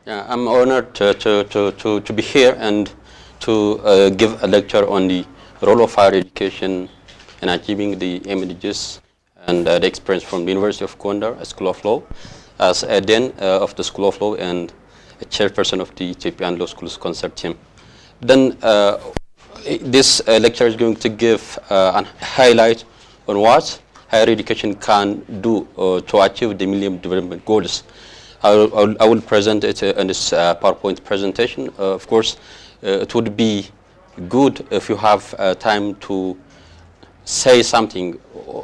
Yeah, I'm honored to be here and to give a lecture on the role of higher education in achieving the MDGs and the experience from the University of Gondar, a School of Law, as a Dean of the School of Law and a Chairperson of the Ethiopian Law Schools Consortium. Then this lecture is going to give a highlight on what higher education can do to achieve the Millennium Development Goals. I will present it in this PowerPoint presentation. Of course, it would be good if you have time to say something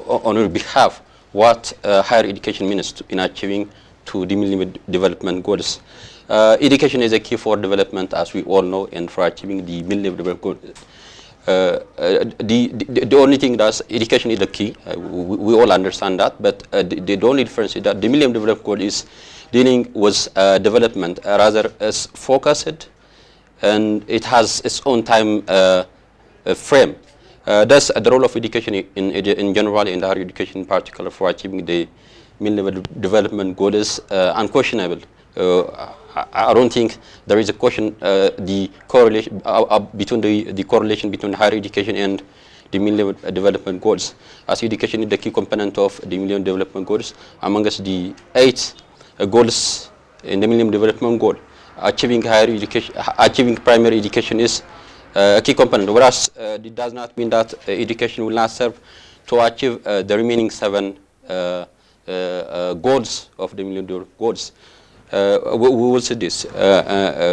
on your behalf what higher education means in achieving to the Millennium Development Goals. Education is a key for development, as we all know, and for achieving the Millennium Development Goals. The only thing that's education is the key. We all understand that, but the only difference is that the Millennium Development Goal is dealing with development rather as focused, and it has its own time frame. That's the role of education in general, and higher education in particular, for achieving the Millennium Development Goal is unquestionable. I don't think there is a question the correlation between the correlation between higher education and the Millennium Development Goals, as education is the key component of the Millennium Development Goals. Amongst the 8 goals in the Millennium Development Goal, achieving higher education, achieving primary education is a key component. Whereas it does not mean that education will not serve to achieve the remaining 7 goals of the Millennium Development Goals. We will see this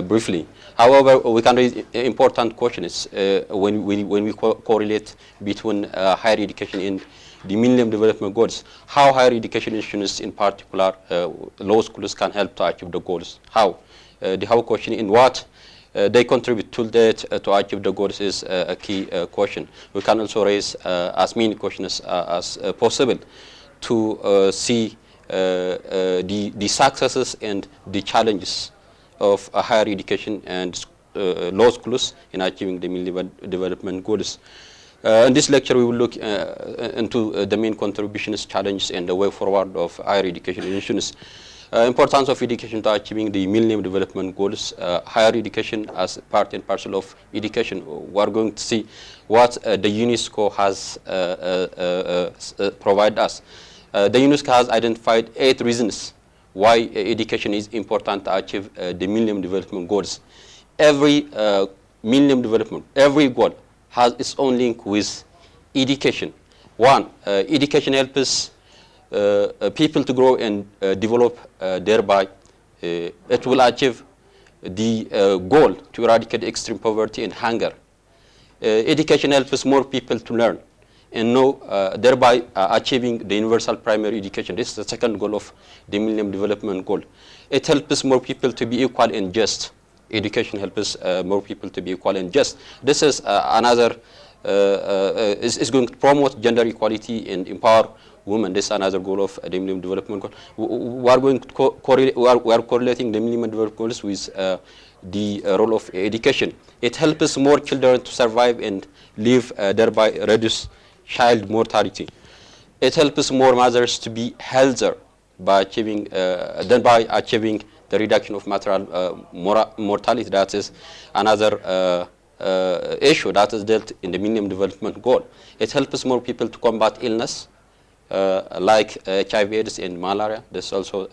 briefly. However, we can raise important questions when we correlate between higher education and the Millennium Development Goals. How higher education institutions, in particular law schools, can help to achieve the goals. How? The how question in what they contribute to that to achieve the goals is a key question. We can also raise as many questions as possible to see the successes and the challenges of higher education and law schools in achieving the Millennium Development Goals. In this lecture, we will look into the main contributions, challenges, and the way forward of higher education institutions. Importance of education to achieving the Millennium Development Goals. Higher education as part and parcel of education. We are going to see what the UNESCO has provided us. The UNESCO has identified 8 reasons why education is important to achieve the Millennium Development Goals. Every Millennium Development, every goal has its own link with education. One, education helps people to grow and develop, thereby it will achieve the goal to eradicate extreme poverty and hunger. Education helps more people to learn and know, thereby achieving the universal primary education. This is the second goal of the Millennium Development Goal. It helps more people to be equal and just. Education helps more people to be equal and just. This is another, is going to promote gender equality and empower women. This is another goal of the Millennium Development Goal. We are going to we are correlating the Millennium Development Goals with the role of education. It helps more children to survive and live, thereby reduce child mortality. It helps more mothers to be healthier by achieving, thereby achieving the reduction of maternal mortality. That is another issue that is dealt in the Millennium Development Goal. It helps more people to combat illness like HIV/AIDS and malaria. This also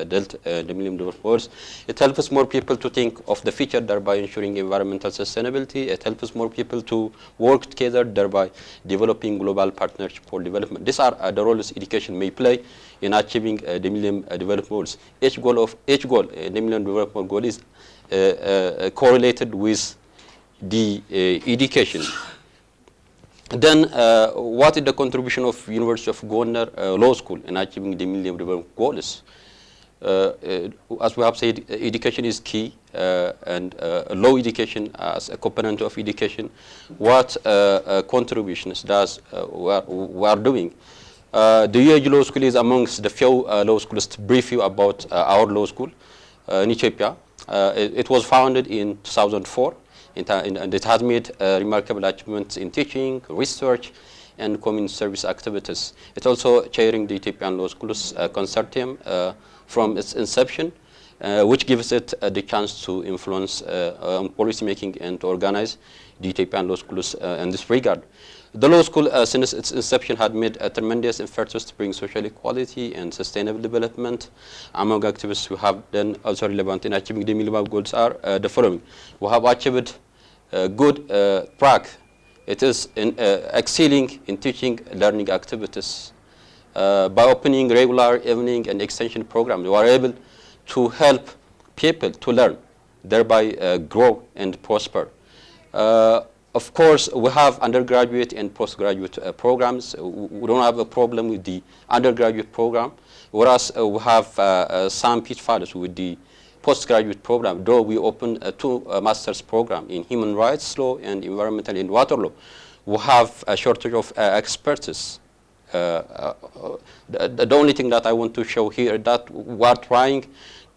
dealt in the Millennium Development Goals. It helps more people to think of the future, thereby ensuring environmental sustainability. It helps more people to work together, thereby developing global partnership for development. These are the roles education may play in achieving the Millennium Development Goals. Each goal in the Millennium Development Goal is correlated with the education. Then, what is the contribution of University of Gondar Law School in achieving the Millennium Development Goals? As we have said, education is key, and law education as a component of education. What contributions does we are doing? The UAG Law School is amongst the few law schools. To brief you about our law school in Ethiopia, it was founded in 2004. And it has made remarkable achievements in teaching, research, and community service activities. It's also chairing the Ethiopian Law Schools Consortium from its inception, which gives it the chance to influence on policy making and to organize the Ethiopian law schools in this regard. The law school, since its inception, had made tremendous efforts to bring social equality and sustainable development. Among activists who have done also relevant in achieving the Millennium goals are the following. We have achieved good track. It is excelling in teaching learning activities. By opening regular evening and extension programs, we are able to help people to learn, thereby grow and prosper. Of course, we have undergraduate and postgraduate programs. We don't have a problem with the undergraduate program, whereas we have some pitfalls with the postgraduate program, though we open 2 master's programs in human rights law and environmental and water law. We have a shortage of experts. The only thing that I want to show here is that we are trying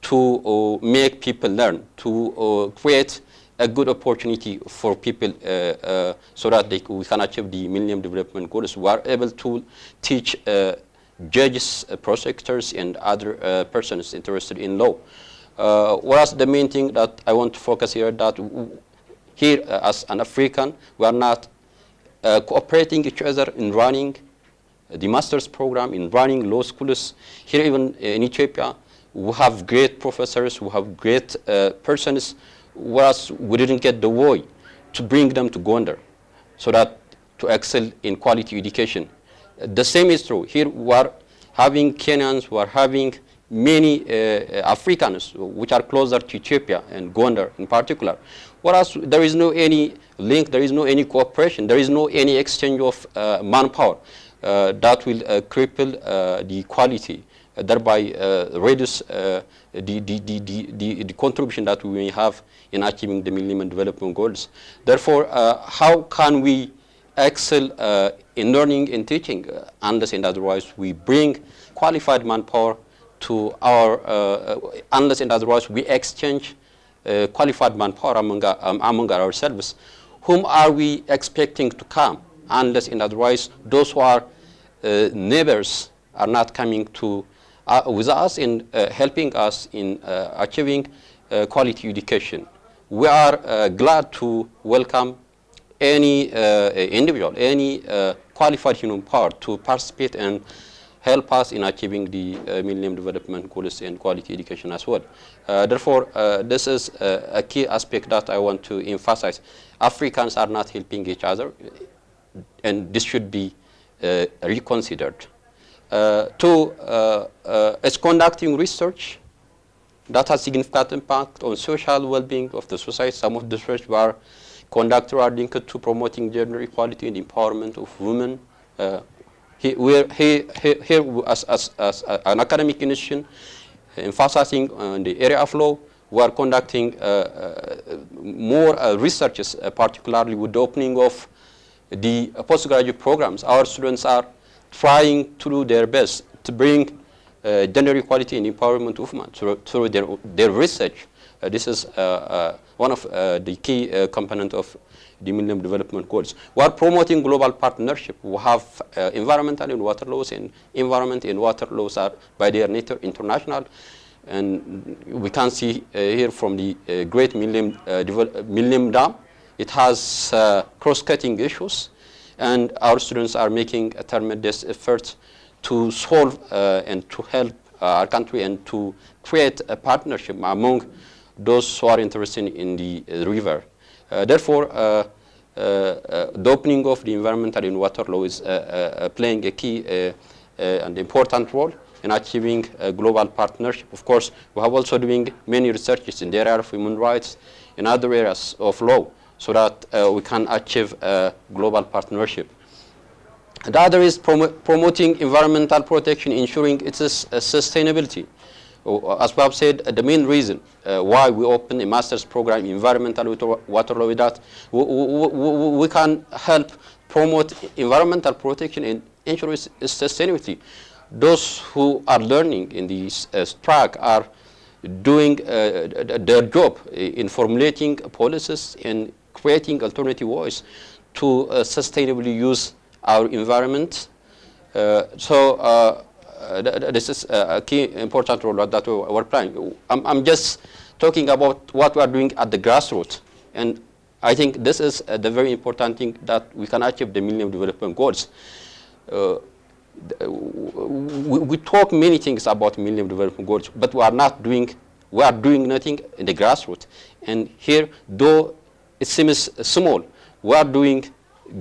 to make people learn, to create a good opportunity for people so that we can achieve the Millennium Development Goals. We are able to teach judges, prosecutors, and other persons interested in law. Whereas the main thing that I want to focus here, that here as an African, we are not cooperating each other in running the master's program, in running law schools. Here even in Ethiopia, we have great professors, we have great persons, whereas we didn't get the way to bring them to Gondar so that to excel in quality education. The same is true. Here we are having Kenyans, we are having many Africans which are closer to Ethiopia and Gondar in particular. Whereas there is no any link, there is no any cooperation, there is no any exchange of manpower that will cripple the quality, thereby reduce the contribution that we may have in achieving the Millennium Development Goals. Therefore, how can we excel in learning and teaching unless and otherwise we bring qualified manpower to our, unless and otherwise we exchange qualified manpower among ourselves? Whom are we expecting to come unless and otherwise those who are neighbors are not coming to with us in helping us in achieving quality education? We are glad to welcome any individual, any qualified human power to participate and help us in achieving the Millennium Development Goals and quality education as well. Therefore, this is a key aspect that I want to emphasize. Africans are not helping each other, and this should be reconsidered. It's conducting research that has significant impact on social well-being of the society. Some of the research were conducted are linked to promoting gender equality and empowerment of women. Here, as an academic institution, emphasizing on the area of law, we are conducting more researches, particularly with the opening of the postgraduate programs. Our students are trying to do their best to bring gender equality and empowerment of women through their research. This is one of the key components of the Millennium Development Goals. We are promoting global partnership. We have environmental and water laws, and environment and water laws are by their nature international. And we can see here from the Great Millennium Dam, it has cross-cutting issues, and our students are making a tremendous effort to solve and to help our country and to create a partnership among those who are interested in the river. Therefore, the opening of the environmental and water law is playing a key and important role in achieving a global partnership. Of course, we have also doing many researches in the area of human rights in other areas of law so that we can achieve a global partnership. The other is promoting environmental protection, ensuring its sustainability. As we have said, the main reason why we open a master's program in environmental water law is that we can help promote environmental protection and ensure its sustainability. Those who are learning in this track are doing their job in formulating policies and creating alternative ways to sustainably use our environment. this is a key important role that we're playing. I'm just talking about what we are doing at the grassroots, and I think this is the very important thing that we can achieve the Millennium Development Goals. We talk many things about Millennium Development Goals, but we are doing nothing in the grassroots. And here, though it seems small, we are doing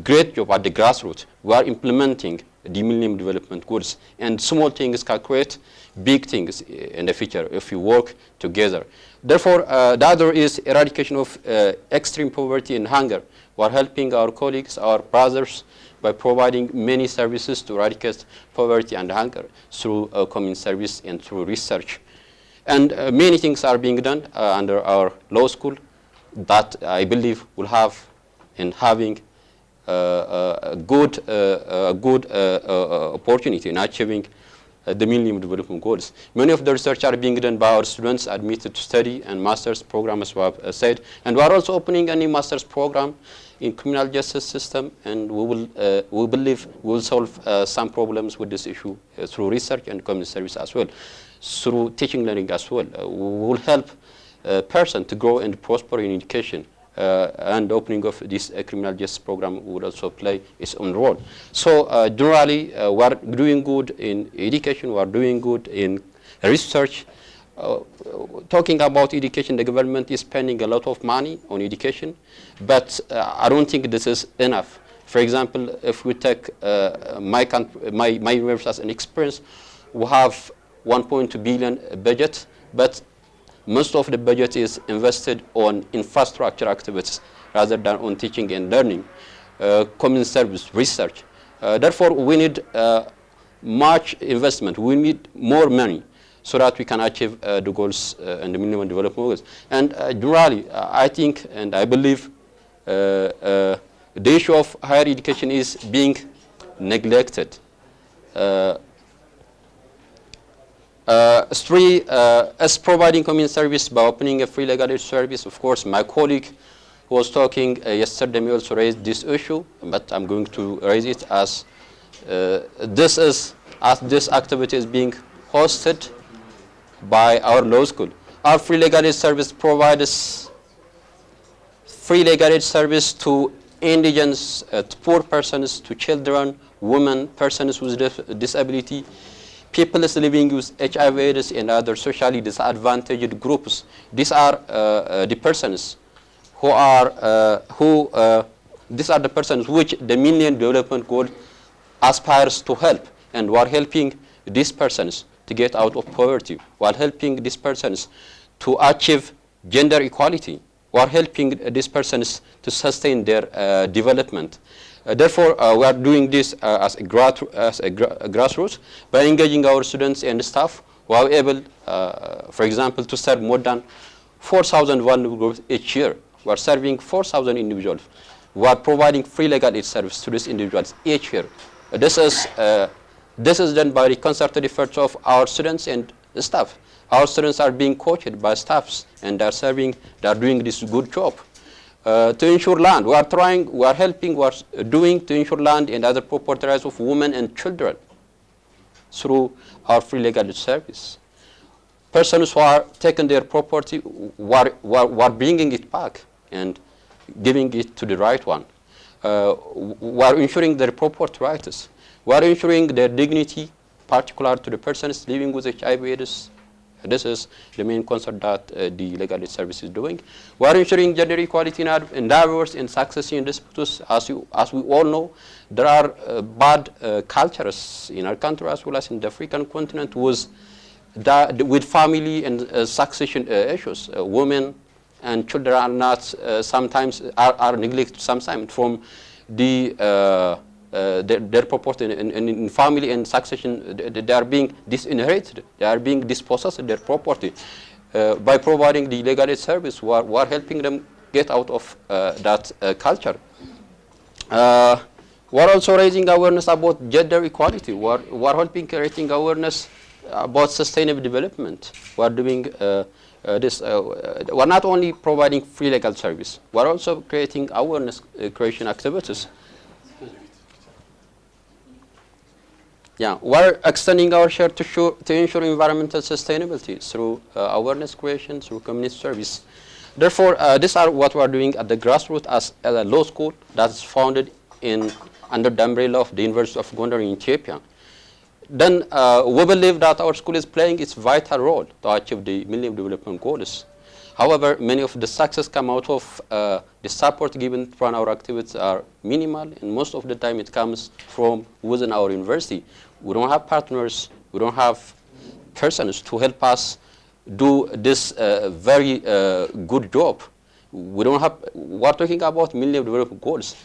great job at the grassroots. We are implementing the Millennium Development Goals, and small things can create big things in the future if we work together. Therefore, the other is eradication of extreme poverty and hunger. We are helping our colleagues, our brothers, by providing many services to eradicate poverty and hunger through community service and through research. And many things are being done under our law school that I believe will have in having a good opportunity in achieving the Millennium Development Goals. Many of the research are being done by our students admitted to study and master's program, as we have said. And we are also opening a new master's program in criminal justice system, and we believe we will solve some problems with this issue through research and community service as well, through teaching learning as well. We will help a person to grow and prosper in education. And opening of this criminal justice program would also play its own role. So generally, we are doing good in education, we are doing good in research. Talking about education, the government is spending a lot of money on education, but I don't think this is enough. For example, if we take my university as an experience, we have 1.2 billion budget, but most of the budget is invested on infrastructure activities rather than on teaching and learning, community service, research. Therefore, we need much investment. We need more money so that we can achieve the goals and the Millennium Development Goals. And generally, I think and I believe the issue of higher education is being neglected. As providing community service by opening a free legal aid service, of course, my colleague who was talking yesterday may also raise this issue, but I'm going to raise it as this activity is being hosted by our law school. Our free legal aid service provides free legal aid service to indigents, to poor persons, to children, women, persons with disability, people living with HIV/AIDS and other socially disadvantaged groups. These are the persons these are the persons which the Millennium Development Goal aspires to help, and we are helping these persons to get out of poverty, while helping these persons to achieve gender equality, while helping these persons to sustain their development. Therefore, we are doing this as a grassroots. By engaging our students and staff, we are able, for example, to serve more than 4,000 vulnerable groups each year. We are serving 4,000 individuals. We are providing free legal aid service to these individuals each year. This is done by the concerted efforts of our students and staff. Our students are being coached by staffs, and they are doing this good job. To ensure land, we are helping, we are doing to ensure land and other property rights of women and children through our free legal aid service. Persons who are taking their property, we are bringing it back and giving it to the right one. We are ensuring their property rights. We are ensuring their dignity, particular to the persons living with HIV/AIDS. This is the main concern that the legal aid service is doing. We are ensuring gender equality in divorce and succession disputes. As we all know, there are bad cultures in our country as well as in the African continent with family and succession issues. Women and children are not sometimes are neglected sometimes from their property in family and succession. They are being disinherited. They are being dispossessed their property. By providing the legal aid service, we are helping them get out of that culture. We are also raising awareness about gender equality. We are helping creating awareness about sustainable development. We are doing this. We are not only providing free legal service. We are also creating awareness creation activities. Yeah, we're extending our share to ensure environmental sustainability through awareness creation, through community service. Therefore, these are what we're doing at the grassroots as a law school that is founded under the umbrella of the University of Gondar in Ethiopia. Then we believe that our school is playing its vital role to achieve the Millennium Development Goals. However, many of the success come out of the support given from our activities are minimal, and most of the time it comes from within our university. We don't have partners, we don't have persons to help us do this very good job. We're talking about Millennium Development Goals.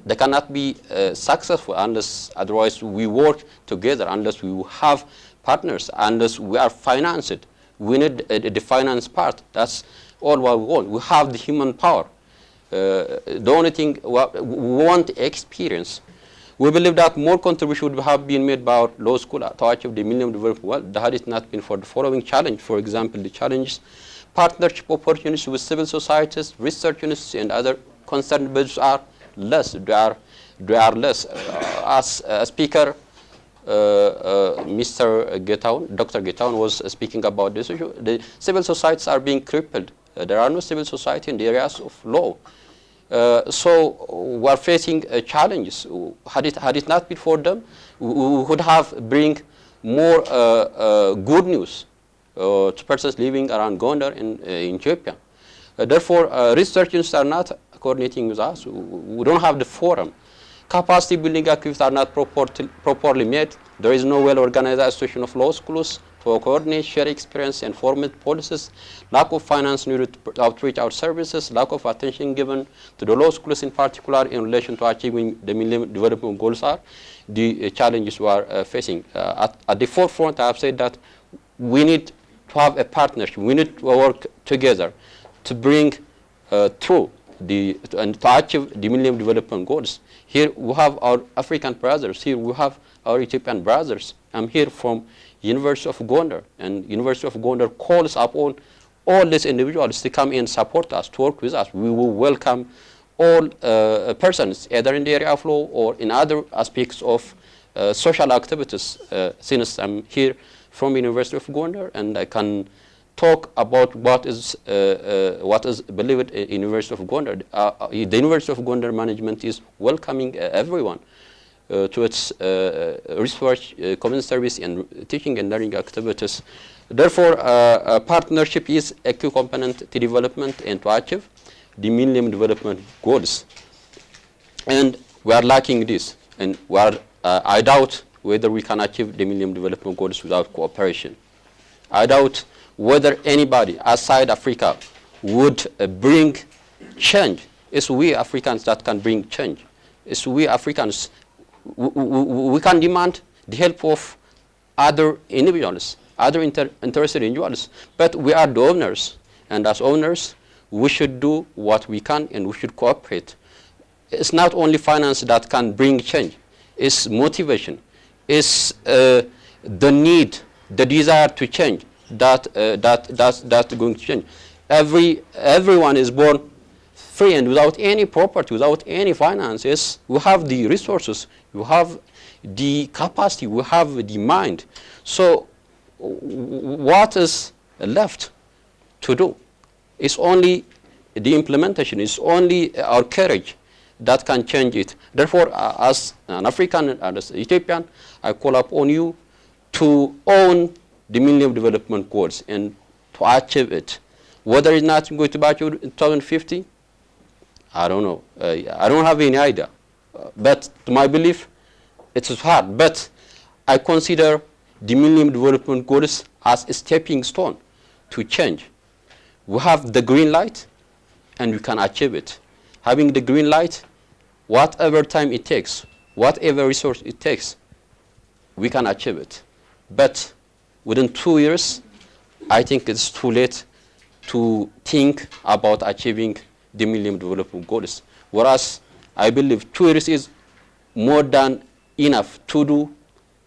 They cannot be successful unless otherwise we work together, unless we have partners, unless we are financed. We need the finance part. That's all what we want. We have the human power. The only thing we want experience. We believe that more contribution would have been made by our law school to achieve the Millennium Development Goals had it not been for the following challenge. For example, the challenges, partnership opportunities with civil societies, research universities, and other concerned bodies are less. They are less. As a speaker, Mr. Getaun, Dr. Getaun was speaking about this issue. The civil societies are being crippled. There are no civil society in the areas of law. So we are facing challenges. Had it not been for them, we would have bring more good news to persons living around Gondar in Ethiopia. Therefore, research institutes are not coordinating with us. We don't have the forum. Capacity building activities are not properly made. There is no well-organized association of law schools to coordinate, share experience, and formulate policies. Lack of finance needed to outreach our services. Lack of attention given to the law schools in particular in relation to achieving the Millennium Development Goals are the challenges we are facing. At the forefront, I have said that we need to have a partnership. We need to work together to bring through and to achieve the Millennium Development Goals. Here we have our African brothers. Here we have our Ethiopian brothers. I'm here from University of Gondar, and University of Gondar calls upon all these individuals to come and support us, to work with us. We will welcome all persons, either in the area of law or in other aspects of social activities. Since I'm here from University of Gondar, and I can talk about what is believed in University of Gondar. The University of Gondar management is welcoming everyone to its research, community service, and teaching and learning activities. Therefore, partnership is a key component to development and to achieve the Millennium Development Goals. And we are lacking this, and I doubt whether we can achieve the Millennium Development Goals without cooperation. I doubt whether anybody outside Africa would bring change. It's we Africans that can bring change. It's we Africans. We can demand the help of other individuals, other interested individuals, but we are the owners, and as owners, we should do what we can and we should cooperate. It's not only finance that can bring change. It's motivation. It's the need, the desire to change that's going to change. Everyone is born free and without any property, without any finances. We have the resources, we have the capacity, we have the mind. So what is left to do? It's only the implementation, it's only our courage that can change it. Therefore, as an African and as Ethiopian, I call upon you to own the Millennium Development Goals and to achieve it. Whether it's not going to be achieved in 2050, I don't know. I don't have any idea. But to my belief, it is hard. But I consider the Millennium Development Goals as a stepping stone to change. We have the green light, and we can achieve it. Having the green light, whatever time it takes, whatever resource it takes, we can achieve it. But within 2 years, I think it's too late to think about achieving the Millennium Development Goals. Whereas I believe 2 years is more than enough to do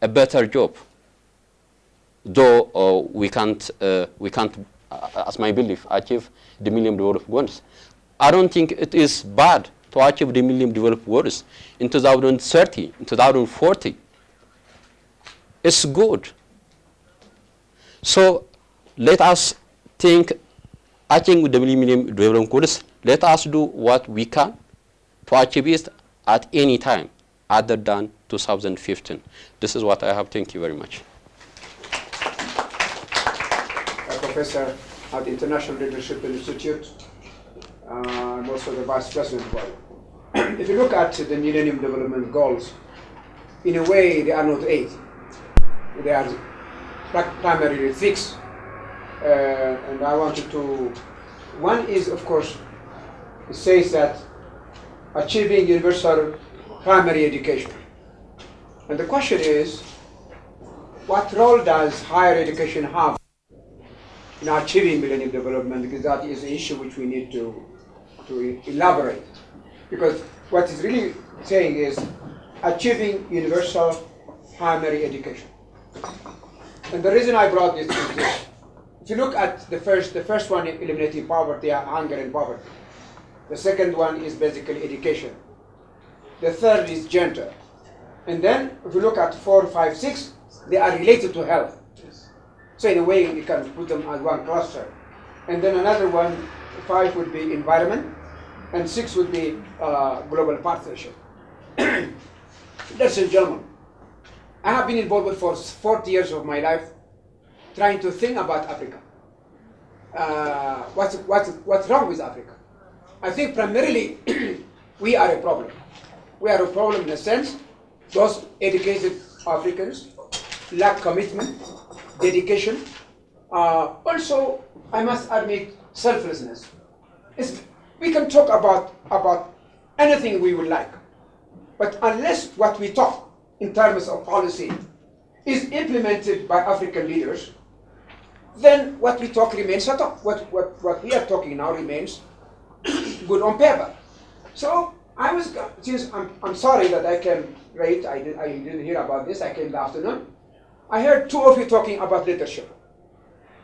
a better job. Though we can't, as my belief, achieve the Millennium Development Goals. I don't think it is bad to achieve the Millennium Development Goals in 2030, in 2040. It's good. So let us think, I think with the Millennium Development Goals, let us do what we can to achieve it at any time other than 2015. This is what I have. Thank you very much. Professor at the International Leadership Institute, and also the Vice President. If you look at the Millennium Development Goals, in a way they are not 8. They are primarily 6. And I wanted to, one is, of course, it says that achieving universal primary education. And the question is, what role does higher education have in achieving Millennium Development? Because that is an issue which we need to elaborate. Because what it's really saying is achieving universal primary education. And the reason I brought this is this. If you look at the first one, eliminating poverty, hunger and poverty. The second one is basically education. The third is gender. And then if you look at 4, 5, 6, they are related to health. So in a way, you can put them as one cluster. And then another one, 5 would be environment, and 6 would be global partnership. Ladies and gentlemen, I have been involved for 40 years of my life trying to think about Africa. What's wrong with Africa? I think primarily we are a problem. We are a problem in a sense, those educated Africans lack commitment, dedication. Also, I must admit, selflessness. We can talk about anything we would like, but unless what we talk in terms of policy is implemented by African leaders, then what we talk remains a talk. What we are talking now remains good on paper. So I'm sorry that I came late. I didn't hear about this. I came in the afternoon. I heard 2 of you talking about leadership.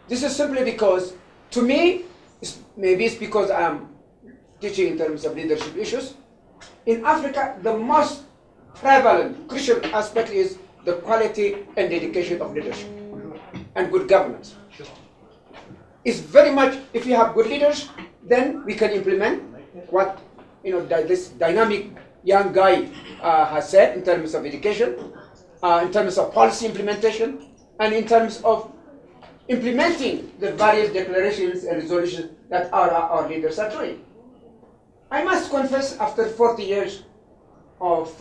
This is simply because, to me, maybe it's because I'm teaching in terms of leadership issues. In Africa, the most prevalent, crucial aspect is the quality and dedication of leadership and good governance. It's very much, if you have good leaders, then we can implement what this dynamic young guy has said in terms of education, in terms of policy implementation, and in terms of implementing the various declarations and resolutions that our leaders are doing. I must confess, after 40 years of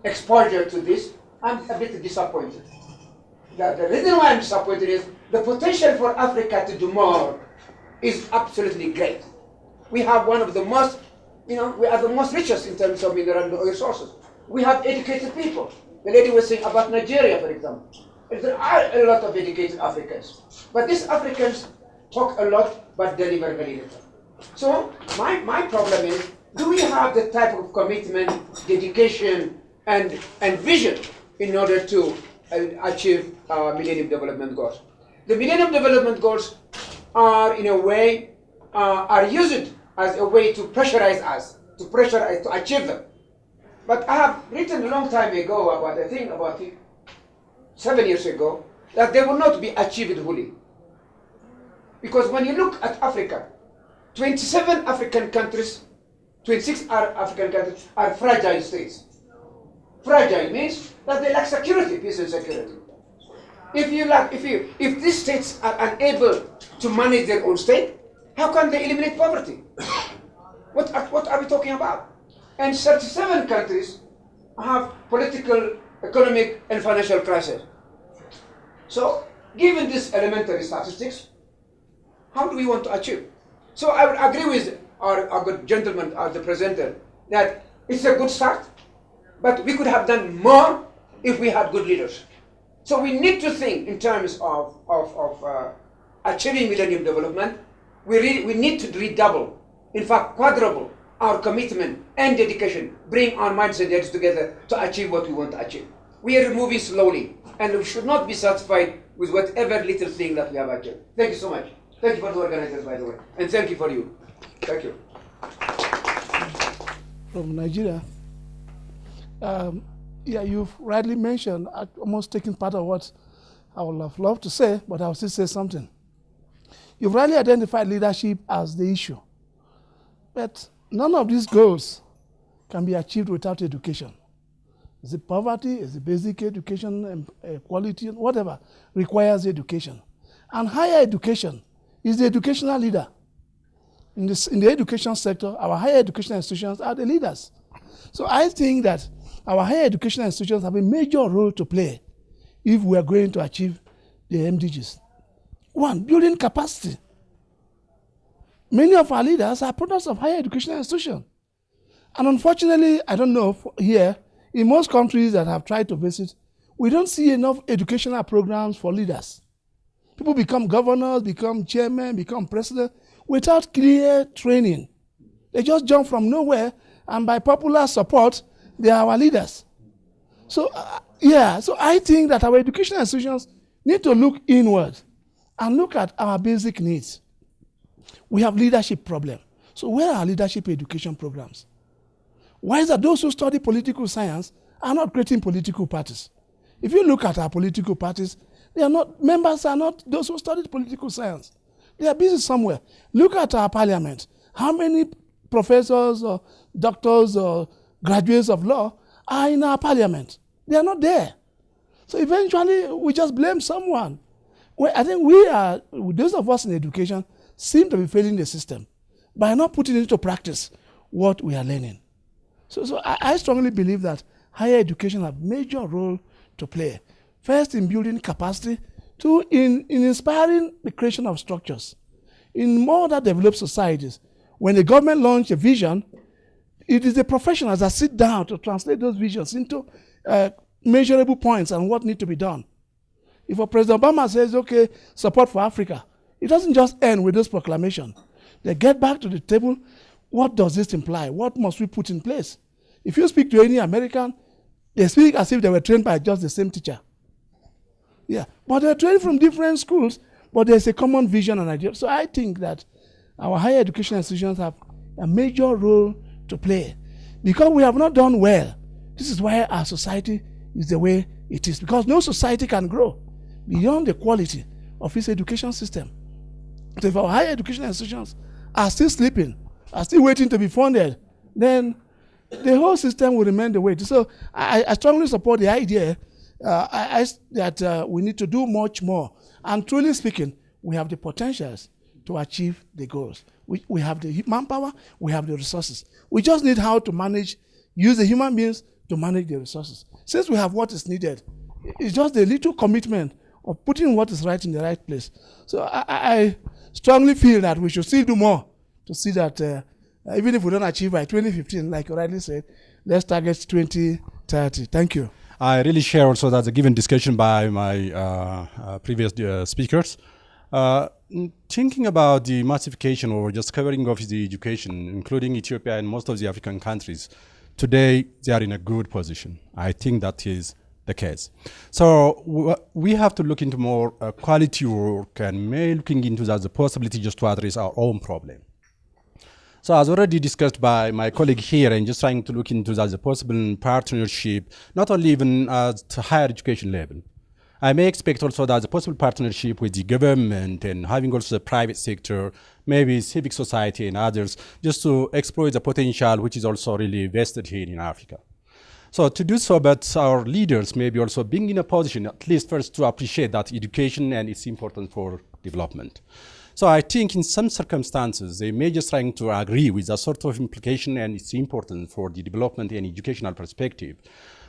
exposure to this, I'm a bit disappointed. The reason why I'm disappointed is the potential for Africa to do more is absolutely great. We have one of the most, we are the most richest in terms of mineral resources. We have educated people. The lady was saying about Nigeria, for example. There are a lot of educated Africans. But these Africans talk a lot, but deliver very little. So my problem is, do we have the type of commitment, dedication, and vision in order to achieve Millennium Development Goals? The Millennium Development Goals are, in a way, are used as a way to pressurize us, to achieve them. But I have written a long time ago about 7 years ago, that they will not be achieved wholly. Because when you look at Africa, 27 African countries, 26 African countries are fragile states. Fragile means that they lack security, peace and security. If these states are unable to manage their own state, how can they eliminate poverty? What are we talking about? And 37 countries have political, economic, and financial crisis. So, given these elementary statistics, how do we want to achieve? So I would agree with our good gentleman, the presenter, that it's a good start, but we could have done more if we had good leaders. So we need to think in terms of achieving Millennium Development. We need to redouble, in fact quadruple, our commitment and dedication, bring our minds and heads together to achieve what we want to achieve. We are moving slowly, and we should not be satisfied with whatever little thing that we have achieved. Thank you so much. Thank you for the organizers, by the way, and thank you for you. Thank you. From Nigeria, Yeah, you've rightly mentioned, almost taking part of what I would have loved to say, but I'll still say something. You've rightly identified leadership as the issue. But none of these goals can be achieved without education. Is it poverty? Is it basic education, quality, whatever requires education? And higher education is the educational leader. In the education sector, our higher education institutions are the leaders. So I think that our higher education institutions have a major role to play if we are going to achieve the MDGs. One, building capacity. Many of our leaders are products of higher education institutions. And unfortunately, I don't know, here, in most countries that have tried to visit, we don't see enough educational programs for leaders. People become governors, become chairmen, become president without clear training. They just jump from nowhere, and by popular support, they are our leaders. So, so I think that our educational institutions need to look inward and look at our basic needs. We have leadership problem. So where are leadership education programs? Why is that those who study political science are not creating political parties? If you look at our political parties, members are not those who studied political science. They are busy somewhere. Look at our parliament. How many professors or doctors or graduates of law are in our parliament? They are not there. So eventually, we just blame someone. Well, I think those of us in education, seem to be failing the system by not putting into practice what we are learning. So I strongly believe that higher education has a major role to play. First, in building capacity. Two, in inspiring the creation of structures. In more that developed societies, when the government launches a vision, it is the professionals that sit down to translate those visions into measurable points and what needs to be done. If President Obama says, okay, support for Africa, it doesn't just end with this proclamation. They get back to the table. What does this imply? What must we put in place? If you speak to any American, they speak as if they were trained by just the same teacher. Yeah, but they're trained from different schools, but there's a common vision and idea. So I think that our higher education institutions have a major role to play. Because we have not done well, this is why our society is the way it is. Because no society can grow beyond the quality of its education system. So if our higher education institutions are still sleeping, are still waiting to be funded, then the whole system will remain the way it is. So I strongly support the idea that we need to do much more. And truly speaking, we have the potentials to achieve the goals. We have the manpower, we have the resources. We just need how to use the human beings to manage the resources. Since we have what is needed, it's just a little commitment of putting what is right in the right place. So I strongly feel that we should still do more to see that even if we don't achieve by 2015, like you rightly said, let's target 2030. Thank you. I really share also that the given discussion by my previous speakers. Thinking about the massification or just covering of the education, including Ethiopia and most of the African countries, today they are in a good position. I think that is the case. So we have to look into more quality work and looking into that the possibility just to address our own problem. So as already discussed by my colleague here, and just trying to look into that the possible partnership, not only even at higher education level. I may expect also that the possible partnership with the government and having also the private sector, maybe civic society and others, just to exploit the potential which is also really vested here in Africa. So to do so, but our leaders may be also being in a position, at least first to appreciate that education and its importance for development. So I think in some circumstances, they may just trying to agree with that sort of implication and its importance for the development and educational perspective.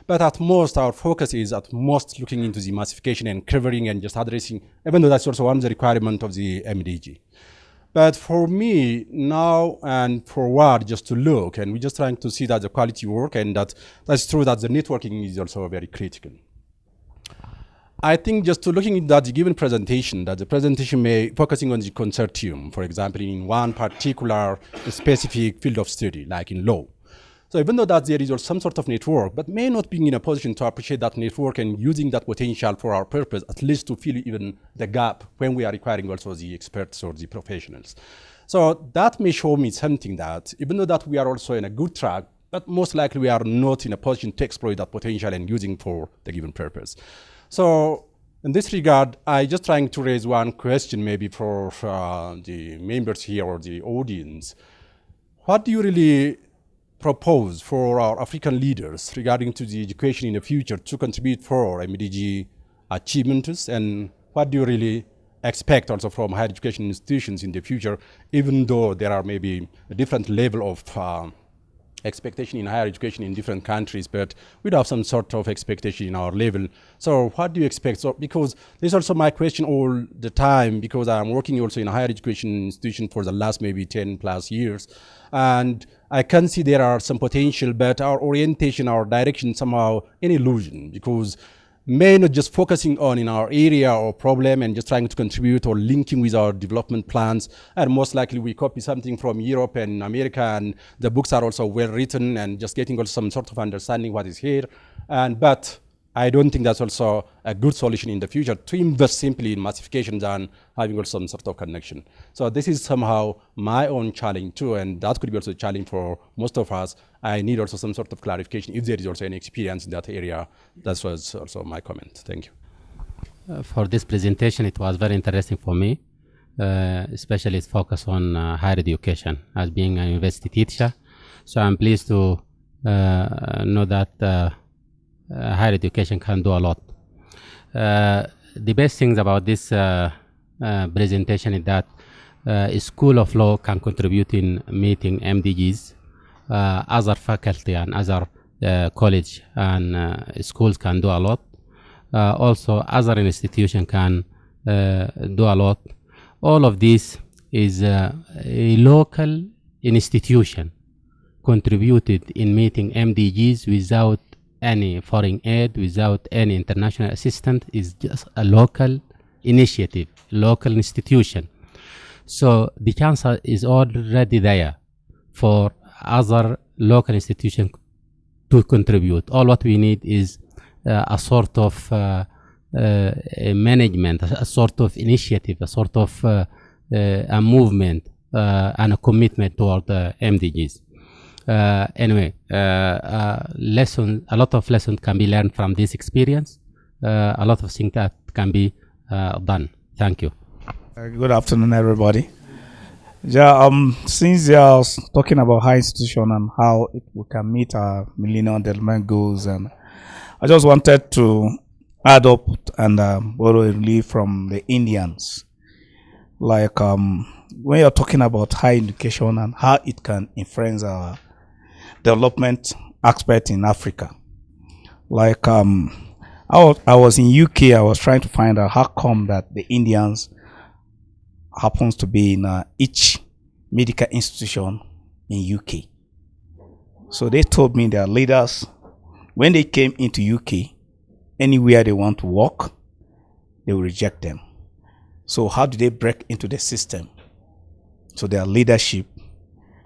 But at most, our focus is at most looking into the massification and covering and just addressing, even though that's also one of the requirements of the MDG. But for me, now and forward, just to look, and we're just trying to see that the quality work, and that's true that the networking is also very critical. I think just to looking at the given presentation, that the presentation may focusing on the consortium, for example, in one particular specific field of study, like in law. So even though that there is some sort of network, but may not be in a position to appreciate that network and using that potential for our purpose, at least to fill even the gap when we are requiring also the experts or the professionals. So that may show me something that, even though that we are also in a good track, but most likely we are not in a position to exploit that potential and using for the given purpose. So in this regard, I just trying to raise one question maybe for the members here or the audience. What do you really propose for our African leaders regarding to the education in the future to contribute for MDG achievements, and what do you really expect also from higher education institutions in the future, even though there are maybe a different level of expectation in higher education in different countries, but we do have some sort of expectation in our level. So what do you expect? So, because this is also my question all the time, because I'm working also in a higher education institution for the last maybe 10 plus years. And I can see there are some potential, but our orientation, our direction somehow an illusion, because may not just focusing on in our area or problem and just trying to contribute or linking with our development plans. And most likely we copy something from Europe and America, and the books are also well written and just getting also some sort of understanding what is here. But I don't think that's also a good solution in the future to invest simply in massification than having also some sort of connection. So this is somehow my own challenge too, and that could be also a challenge for most of us. I need also some sort of clarification if there is also any experience in that area. That was also my comment. Thank you. For this presentation, it was very interesting for me, especially its focus on higher education as being a university teacher. So I'm pleased to know that higher education can do a lot. The best things about this presentation is that a School of Law can contribute in meeting MDGs. Other faculty and other college and schools can do a lot. Also, other institutions can do a lot. All of this is a local institution contributed in meeting MDGs without any foreign aid, without any international assistance. Is just a local initiative, local institution. So the chance is already there for other local institutions to contribute. All what we need is a sort of a management, a sort of initiative, a sort of a movement and a commitment toward the MDGs. Anyway, a lot of lessons can be learned from this experience. A lot of things that can be done. Thank you. Good afternoon, everybody. Yeah, since you are talking about high institution and how we can meet our Millennium Development Goals, and I just wanted to add up and borrow a relief from the Indians. Like when you're talking about high education and how it can influence our development aspect in Africa. Like I was in UK, I was trying to find out how come that the Indians happens to be in each medical institution in UK. So they told me their leaders, when they came into UK, anywhere they want to work, they will reject them. So how do they break into the system? So their leadership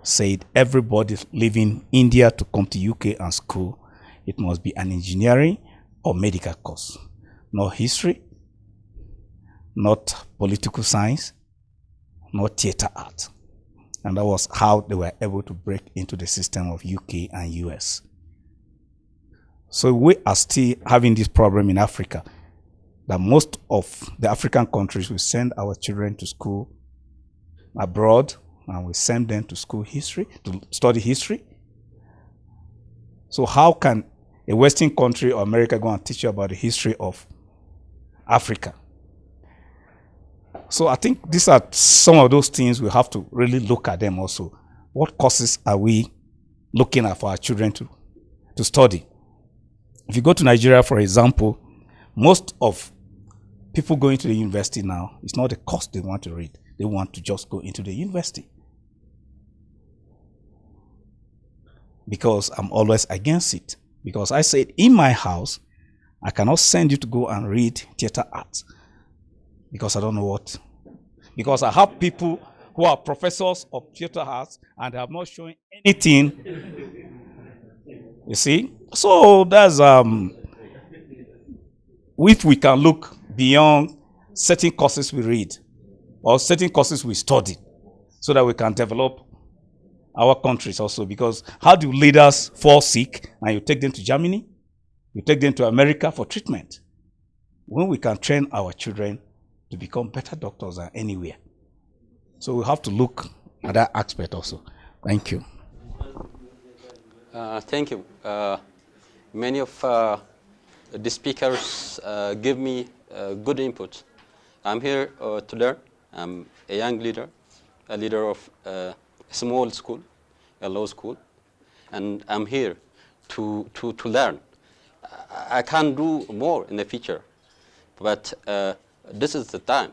said everybody leaving India to come to UK and school, it must be an engineering or medical course. Not history, not political science, not theater art. And that was how they were able to break into the system of UK and US. So we are still having this problem in Africa, that most of the African countries will send our children to school abroad, and we send them to school history, to study history. So how can a Western country or America go and teach you about the history of Africa? So I think these are some of those things we have to really look at them also. What courses are we looking at for our children to study? If you go to Nigeria, for example, most of people going to the university now, it's not the course they want to read. They want to just go into the university. Because I'm always against it. Because I said, in my house, I cannot send you to go and read theater arts. Because I don't know what. Because I have people who are professors of theater arts and they have not shown anything. You see? So that's if we can look beyond certain courses we read or certain courses we study, so that we can develop our countries also, because how do leaders fall sick and you take them to Germany, you take them to America for treatment, when we can train our children to become better doctors than anywhere? So we have to look at that aspect also. Thank you. Thank you. Many of the speakers give me good input. I'm here to learn. I'm a young leader, a leader of a small school, a law school, and I'm here to learn. I can do more in the future, but this is the time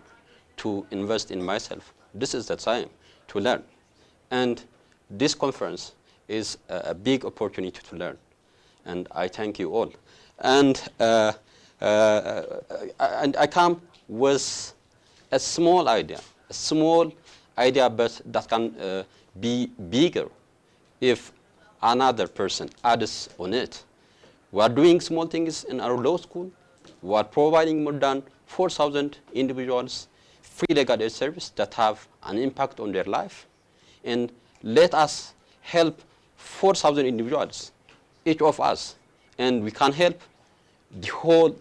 to invest in myself. This is the time to learn. And this conference is a big opportunity to learn. And I thank you all. And I come with a small idea, but that can be bigger if another person adds on it. We are doing small things in our law school. We are providing more than 4,000 individuals free legal aid service that have an impact on their life. And let us help 4,000 individuals, each of us, and we can help the whole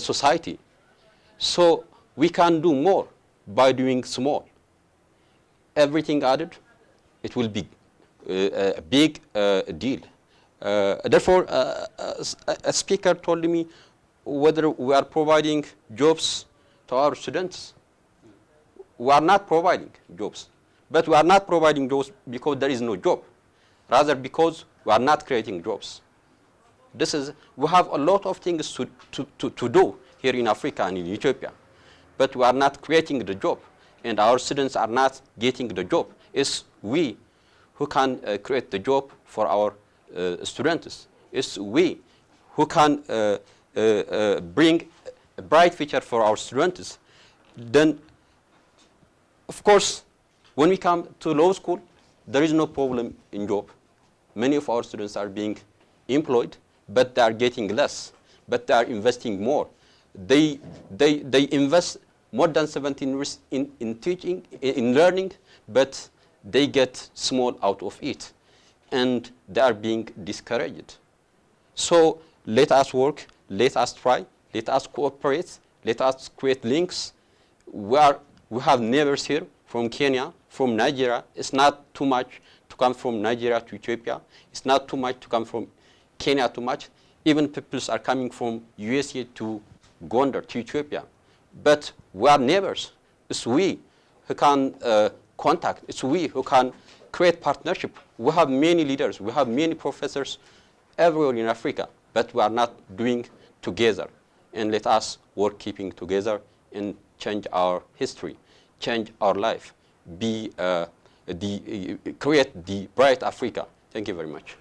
society. So we can do more by doing small. Everything added, it will be a big deal. Therefore, a speaker told me whether we are providing jobs to our students. We are not providing jobs, but we are not providing jobs because there is no job, rather because we are not creating jobs. We have a lot of things to do here in Africa and in Ethiopia, but we are not creating the job, and our students are not getting the job. It's we who can create the job for our students. It's we who can bring a bright future for our students. Then, of course, when we come to law school, there is no problem in job. Many of our students are being employed, but they are getting less, but they are investing more. They invest more than 17 years in teaching, in learning, but they get small out of it, and they are being discouraged. So let us work, let us try, let us cooperate, let us create links. We have neighbors here from Kenya, from Nigeria. It's not too much to come from Nigeria to Ethiopia. It's not too much to come from Kenya too much. Even people are coming from USA to Gondar, to Ethiopia. But we are neighbors. It's we who can contact. It's we who can create partnership. We have many leaders. We have many professors everywhere in Africa, but we are not doing together. And let us work keeping together and change our history, change our life, create the bright Africa. Thank you very much.